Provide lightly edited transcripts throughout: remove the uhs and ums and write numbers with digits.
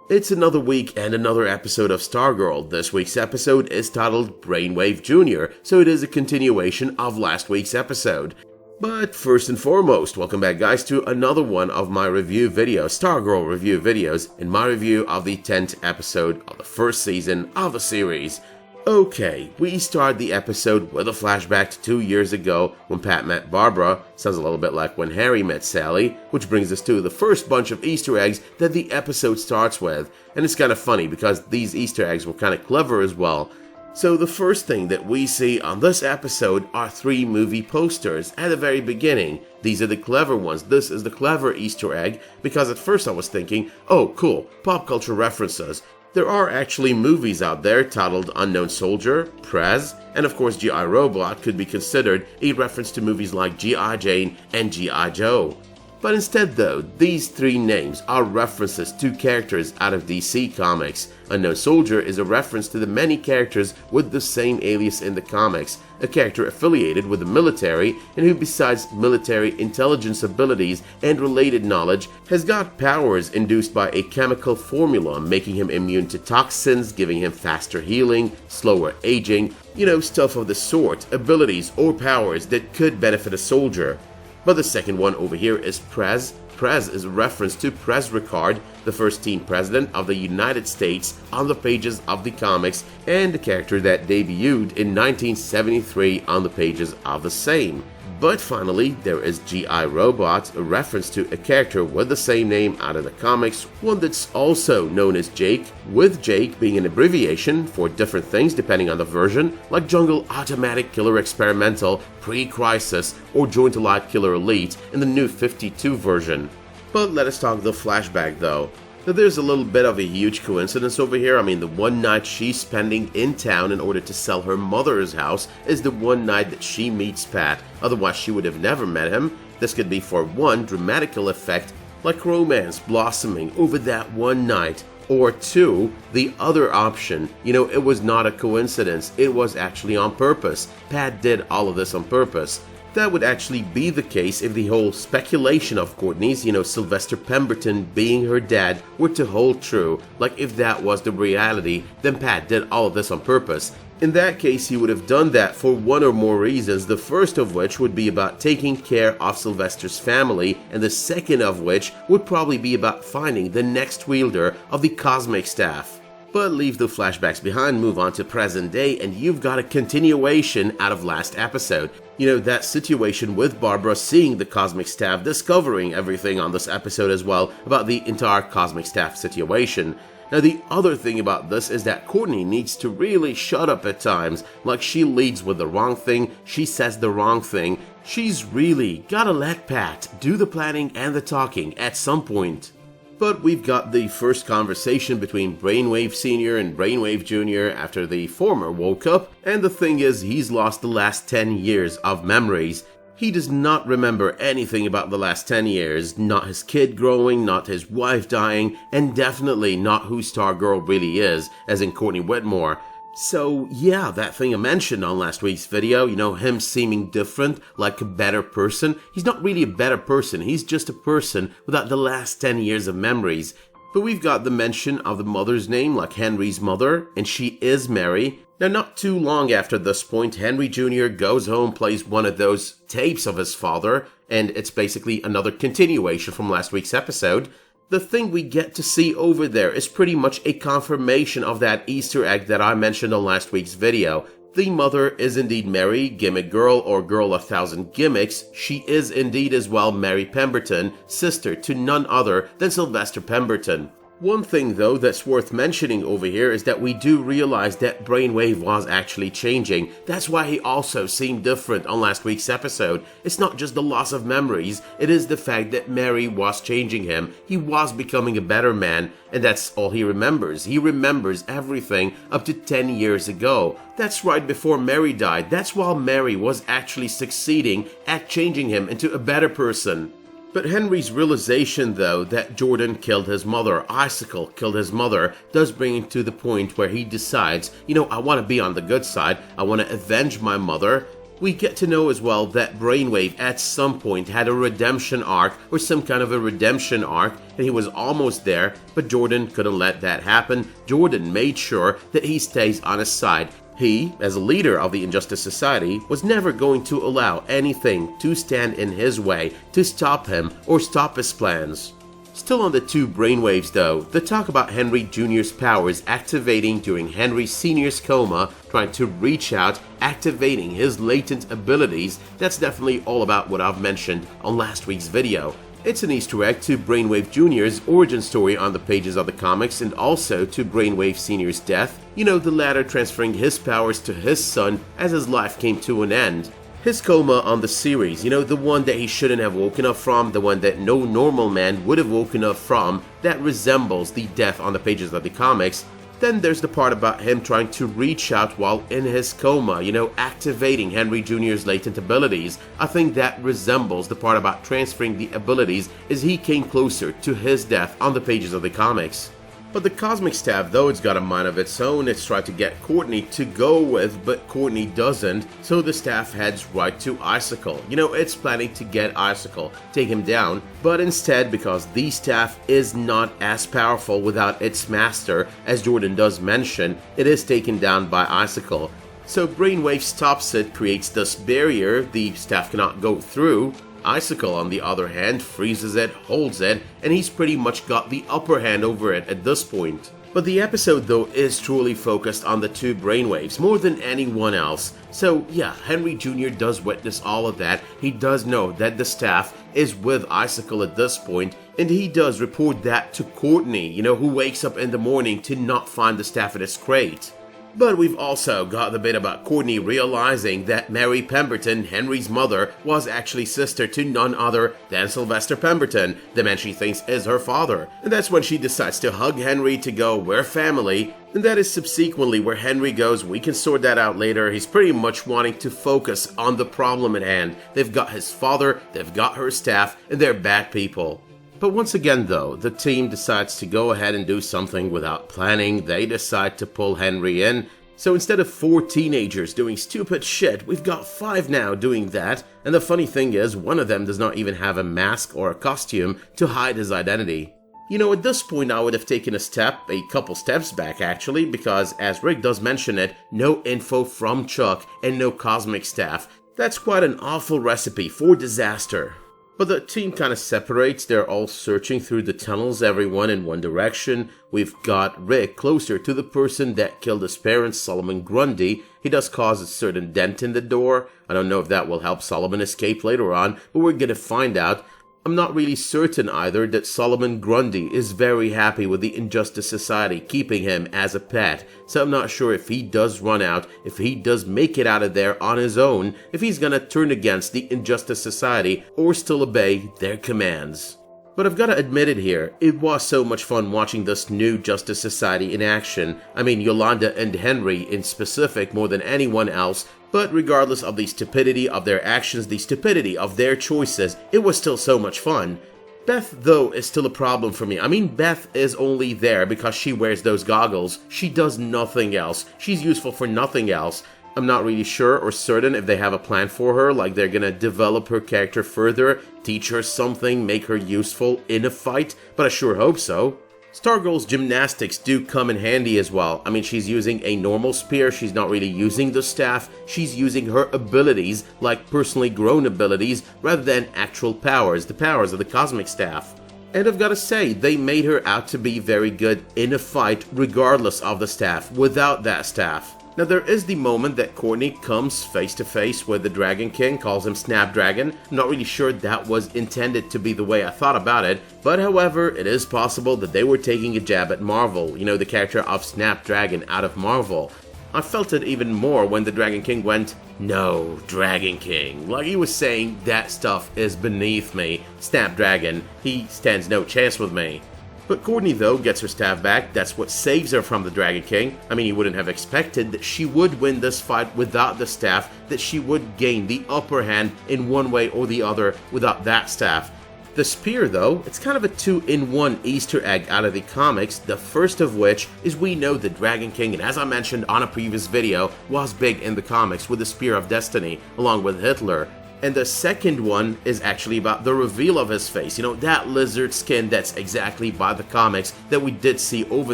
It's another week and another episode of Stargirl. This week's episode is titled Brainwave Jr., so it is a continuation of last week's episode. But first and foremost, welcome back guys to another one of my review videos, Stargirl review videos, in my review of the 10th episode of the first season of the series. Okay, we start the episode with a flashback to 2 years ago when Pat met Barbara. Sounds a little bit like when Harry met Sally, which brings us to the first bunch of Easter eggs that the episode starts with. And it's kind of funny because these Easter eggs were kind of clever as well. So the first thing that we see on this episode are 3 movie posters at the very beginning. These are the clever ones. This is the clever Easter egg because at first I was thinking, oh cool, pop culture references. There are actually movies out there titled Unknown Soldier, Prez, and of course G.I. Robot could be considered a reference to movies like G.I. Jane and G.I. Joe. But instead though, these 3 names are references to characters out of DC Comics. Unknown Soldier is a reference to the many characters with the same alias in the comics, a character affiliated with the military and who besides military intelligence abilities and related knowledge has got powers induced by a chemical formula making him immune to toxins, giving him faster healing, slower aging, stuff of the sort, abilities or powers that could benefit a soldier. But the second one over here is Prez. Prez is a reference to Prez Ricard, the first teen president of the United States on the pages of the comics and the character that debuted in 1973 on the pages of the same. But finally, there is G.I. Robot, a reference to a character with the same name out of the comics, one that's also known as Jake, with Jake being an abbreviation for different things depending on the version, like Jungle Automatic Killer Experimental, Pre-Crisis, or Joint Allied Killer Elite in the new 52 version. But let us talk the flashback though. Now there's a little bit of a huge coincidence over here. The one night she's spending in town in order to sell her mother's house is the one night that she meets Pat, otherwise she would have never met him. This could be for one, dramatical effect, like romance blossoming over that one night, or 2, the other option, it was not a coincidence, it was actually on purpose. Pat did all of this on purpose. That would actually be the case if the whole speculation of Courtney's, Sylvester Pemberton being her dad were to hold true. Like if that was the reality, then Pat did all of this on purpose. In that case, he would have done that for one or more reasons, the first of which would be about taking care of Sylvester's family, and the second of which would probably be about finding the next wielder of the cosmic staff. But leave the flashbacks behind, move on to present day, and you've got a continuation out of last episode. That situation with Barbara seeing the cosmic staff, discovering everything on this episode as well about the entire cosmic staff situation. Now the other thing about this is that Courtney needs to really shut up at times, like she leads with the wrong thing, she says the wrong thing. She's really gotta let Pat do the planning and the talking at some point. But we've got the first conversation between Brainwave Sr. and Brainwave Jr. after the former woke up, and the thing is he's lost the last 10 years of memories. He does not remember anything about the last 10 years, not his kid growing, not his wife dying, and definitely not who Stargirl really is, as in Courtney Whitmore. So yeah, that thing I mentioned on last week's video, him seeming different, like a better person. He's not really a better person, he's just a person without the last 10 years of memories. But we've got the mention of the mother's name, like Henry's mother, and she is Mary. Now not too long after this point, Henry Jr. goes home, plays one of those tapes of his father, and it's basically another continuation from last week's episode. The thing we get to see over there is pretty much a confirmation of that Easter egg that I mentioned on last week's video. The mother is indeed Mary, gimmick girl or girl 1,000 gimmicks. She is indeed as well Mary Pemberton, sister to none other than Sylvester Pemberton. One thing though that's worth mentioning over here is that we do realize that Brainwave was actually changing. That's why he also seemed different on last week's episode. It's not just the loss of memories, it is the fact that Mary was changing him. He was becoming a better man, and that's all he remembers. He remembers everything up to 10 years ago. That's right before Mary died. That's while Mary was actually succeeding at changing him into a better person. But Henry's realization, though, that Jordan killed his mother, Icicle killed his mother, does bring him to the point where he decides, I want to be on the good side, I want to avenge my mother. We get to know as well that Brainwave at some point had a redemption arc or some kind of a redemption arc, and he was almost there, but Jordan couldn't let that happen. Jordan made sure that he stays on his side. He, as a leader of the Injustice Society, was never going to allow anything to stand in his way to stop him or stop his plans. Still on the two brainwaves though, the talk about Henry Jr.'s powers activating during Henry Sr.'s coma, trying to reach out, activating his latent abilities, that's definitely all about what I've mentioned on last week's video. It's an Easter egg to Brainwave Jr.'s origin story on the pages of the comics and also to Brainwave Sr.'s death, you know, the latter transferring his powers to his son as his life came to an end. His coma on the series, you know, the one that he shouldn't have woken up from, the one that no normal man would have woken up from, that resembles the death on the pages of the comics. Then there's the part about him trying to reach out while in his coma, you know, activating Henry Jr.'s latent abilities. I think that resembles the part about transferring the abilities as he came closer to his death on the pages of the comics. But the Cosmic Staff, though it's got a mind of its own, it's tried to get Courtney to go with, but Courtney doesn't, so the staff heads right to Icicle. You know, it's planning to get Icicle, take him down, but instead, because the staff is not as powerful without its master, as Jordan does mention, it is taken down by Icicle. So Brainwave stops it, creates this barrier the staff cannot go through. Icicle, on the other hand, freezes it, holds it, and he's pretty much got the upper hand over it at this point. But the episode, though, is truly focused on the two brainwaves more than anyone else. So yeah, Henry Jr. does witness all of that. He does know that the staff is with Icicle at this point, and he does report that to Courtney, you know, who wakes up in the morning to not find the staff in his crate. But we've also got the bit about Courtney realizing that Mary Pemberton, Henry's mother, was actually sister to none other than Sylvester Pemberton, the man she thinks is her father. And that's when she decides to hug Henry to go, "We're family." And that is subsequently where Henry goes, "We can sort that out later." He's pretty much wanting to focus on the problem at hand. They've got his father, they've got her staff, and they're bad people. But once again though, the team decides to go ahead and do something without planning. They decide to pull Henry in. So instead of 4 teenagers doing stupid shit, we've got 5 now doing that. And the funny thing is, one of them does not even have a mask or a costume to hide his identity. You know, at this point I would have taken a couple steps back actually, because as Rick does mention it, no info from Chuck and no cosmic staff. That's quite an awful recipe for disaster. But the team kind of separates. They're all searching through the tunnels, everyone in one direction. We've got Rick closer to the person that killed his parents, Solomon Grundy. He does cause a certain dent in the door. I don't know if that will help Solomon escape later on, but we're gonna find out. I'm not really certain either that Solomon Grundy is very happy with the Injustice Society keeping him as a pet, so I'm not sure if he does run out, if he does make it out of there on his own, if he's gonna turn against the Injustice Society or still obey their commands. But I've gotta admit it here, it was so much fun watching this new Justice Society in action. I mean, Yolanda and Henry in specific more than anyone else, but regardless of the stupidity of their actions, the stupidity of their choices, it was still so much fun. Beth, though, is still a problem for me. I mean, Beth is only there because she wears those goggles. She does nothing else. She's useful for nothing else. I'm not really sure or certain if they have a plan for her, like they're gonna develop her character further, teach her something, make her useful in a fight, but I sure hope so. Stargirl's gymnastics do come in handy as well. I mean, she's using a normal spear, she's not really using the staff, she's using her abilities, like personally grown abilities, rather than actual powers, the powers of the cosmic staff. And I've gotta say, they made her out to be very good in a fight, regardless of the staff, without that staff. Now there is the moment that Courtney comes face to face with the Dragonking, calls him Snapdragon. I'm not really sure that was intended to be the way I thought about it, but however, it is possible that they were taking a jab at Marvel, you know, the character of Snapdragon out of Marvel. I felt it even more when the Dragonking went, "No, Dragonking," like he was saying, that stuff is beneath me. Snapdragon, he stands no chance with me. But Courtney, though, gets her staff back. That's what saves her from the Dragonking. I mean, you wouldn't have expected that she would win this fight without the staff, that she would gain the upper hand in one way or the other without that staff. The spear, though, it's kind of a 2-in-1 Easter egg out of the comics, the first of which is we know the Dragonking, and as I mentioned on a previous video, was big in the comics with the Spear of Destiny, along with Hitler. And the second one is actually about the reveal of his face, you know, that lizard skin that's exactly by the comics that we did see over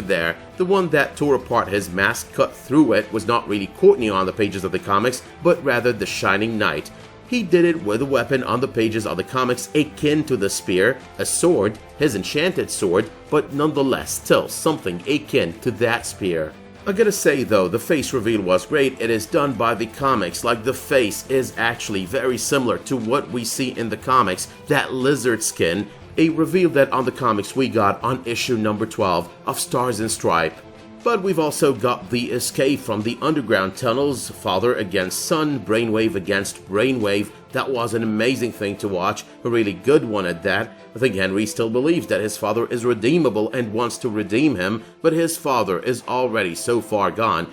there. The one that tore apart his mask, cut through it, was not really Courtney on the pages of the comics, but rather the Shining Knight. He did it with a weapon on the pages of the comics akin to the spear, a sword, his enchanted sword, but nonetheless still something akin to that spear. I gotta say though, the face reveal was great. It is done by the comics, like the face is actually very similar to what we see in the comics, that lizard skin, a reveal that on the comics we got on issue number 12 of Stars and Stripe. But we've also got the escape from the underground tunnels, father against son, Brainwave against Brainwave. That was an amazing thing to watch, a really good one at that. I think Henry still believes that his father is redeemable and wants to redeem him, but his father is already so far gone.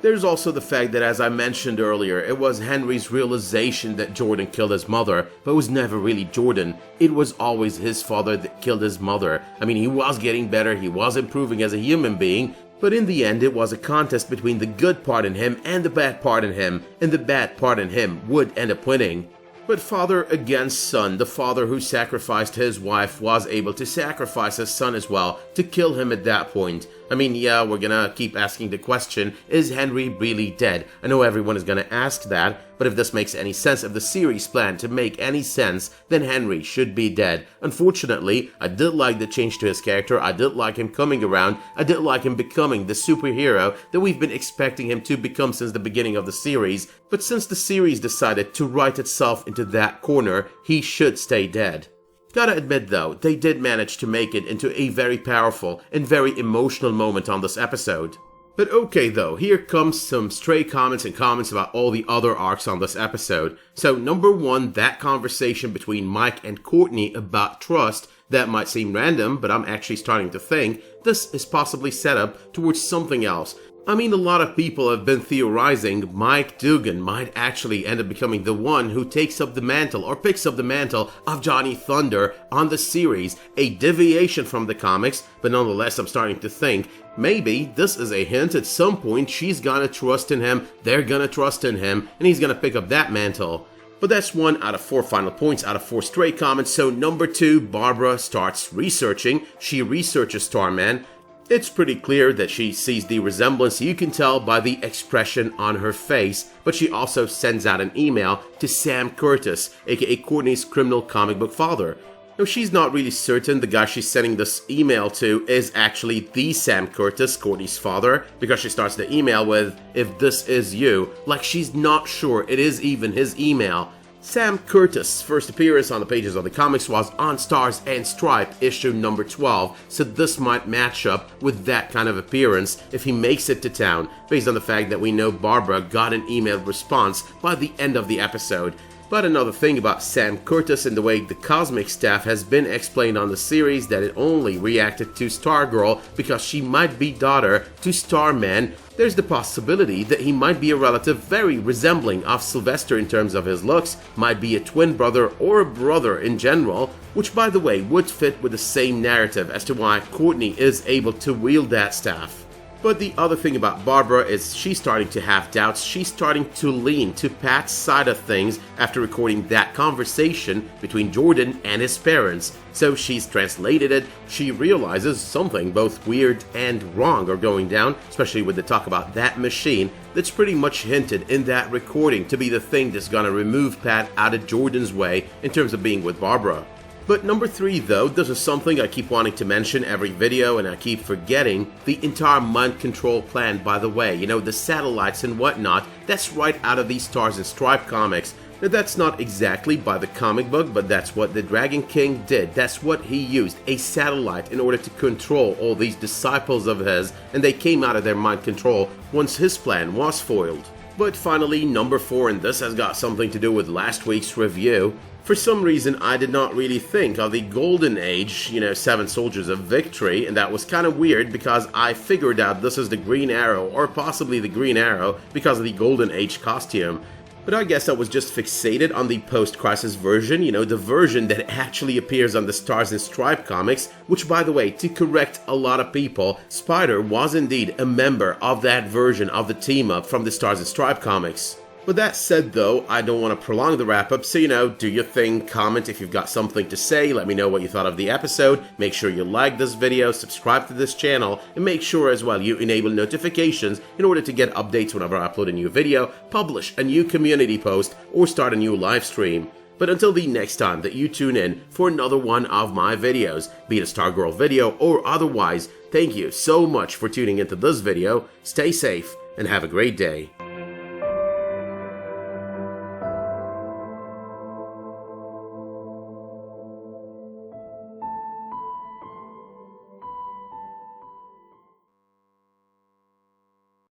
There's also the fact that, as I mentioned earlier, it was Henry's realization that Jordan killed his mother, but it was never really Jordan. It was always his father that killed his mother. I mean, he was getting better, he was improving as a human being, but in the end it was a contest between the good part in him and the bad part in him, and the bad part in him would end up winning. But father against son, the father who sacrificed his wife was able to sacrifice his son as well, to kill him at that point. I mean, yeah, we're gonna keep asking the question, is Henry really dead? I know everyone is gonna ask that, but if this makes any sense, if the series plan to make any sense, then Henry should be dead. Unfortunately, I did like the change to his character, I did like him coming around, I did like him becoming the superhero that we've been expecting him to become since the beginning of the series, but since the series decided to write itself into that corner, he should stay dead. Gotta admit though, they did manage to make it into a very powerful and very emotional moment on this episode. But okay though, here comes some stray comments and comments about all the other arcs on this episode. So number one, that conversation between Mike and Courtney about trust, that might seem random, but I'm actually starting to think this is possibly set up towards something else. I mean, a lot of people have been theorizing Mike Dugan might actually end up becoming the one who takes up the mantle or picks up the mantle of Johnny Thunder on the series, a deviation from the comics, but nonetheless I'm starting to think maybe this is a hint at some point she's gonna trust in him, they're gonna trust in him, and he's gonna pick up that mantle. But that's 1 out of 4 final points out of 4 stray comments. So number 2, Barbara starts researching. She researches Starman. It's pretty clear that she sees the resemblance, you can tell by the expression on her face, but she also sends out an email to Sam Curtis, aka Courtney's criminal comic book father. Now, she's not really certain the guy she's sending this email to is actually the Sam Curtis, Courtney's father, because she starts the email with, "If this is you," like she's not sure it is even his email. Sam Curtis' first appearance on the pages of the comics was on Stars and Stripe issue number 12, so this might match up with that kind of appearance if he makes it to town, based on the fact that we know Barbara got an email response by the end of the episode. But another thing about Sam Curtis and the way the cosmic staff has been explained on the series, that it only reacted to Stargirl because she might be daughter to Starman. There's the possibility that he might be a relative very resembling of Sylvester in terms of his looks, might be a twin brother or a brother in general, which by the way would fit with the same narrative as to why Courtney is able to wield that staff. But the other thing about Barbara is she's starting to have doubts, she's starting to lean to Pat's side of things after recording that conversation between Jordan and his parents. So she's translated it, she realizes something both weird and wrong are going down, especially with the talk about that machine that's pretty much hinted in that recording to be the thing that's gonna remove Pat out of Jordan's way in terms of being with Barbara. But number 3 though, this is something I keep wanting to mention every video and I keep forgetting, the entire mind control plan by the way, you know, the satellites and whatnot, that's right out of these Stars and Stripe comics. Now that's not exactly by the comic book, but that's what the Dragonking did, that's what he used, a satellite in order to control all these disciples of his, and they came out of their mind control once his plan was foiled. But finally, number 4, and this has got something to do with last week's review. For some reason, I did not really think of the Golden Age, you know, 7 Soldiers of Victory, and that was kind of weird because I figured out this is the Green Arrow, or possibly the Green Arrow, because of the Golden Age costume. But I guess I was just fixated on the post-crisis version, the version that actually appears on the Stars and Stripe comics, which, by the way, to correct a lot of people, Spider was indeed a member of that version of the team-up from the Stars and Stripe comics. With that said though, I don't want to prolong the wrap-up, so do your thing, comment if you've got something to say, let me know what you thought of the episode, make sure you like this video, subscribe to this channel, and make sure as well you enable notifications in order to get updates whenever I upload a new video, publish a new community post, or start a new live stream. But until the next time that you tune in for another one of my videos, be it a Stargirl video or otherwise, thank you so much for tuning into this video, stay safe, and have a great day.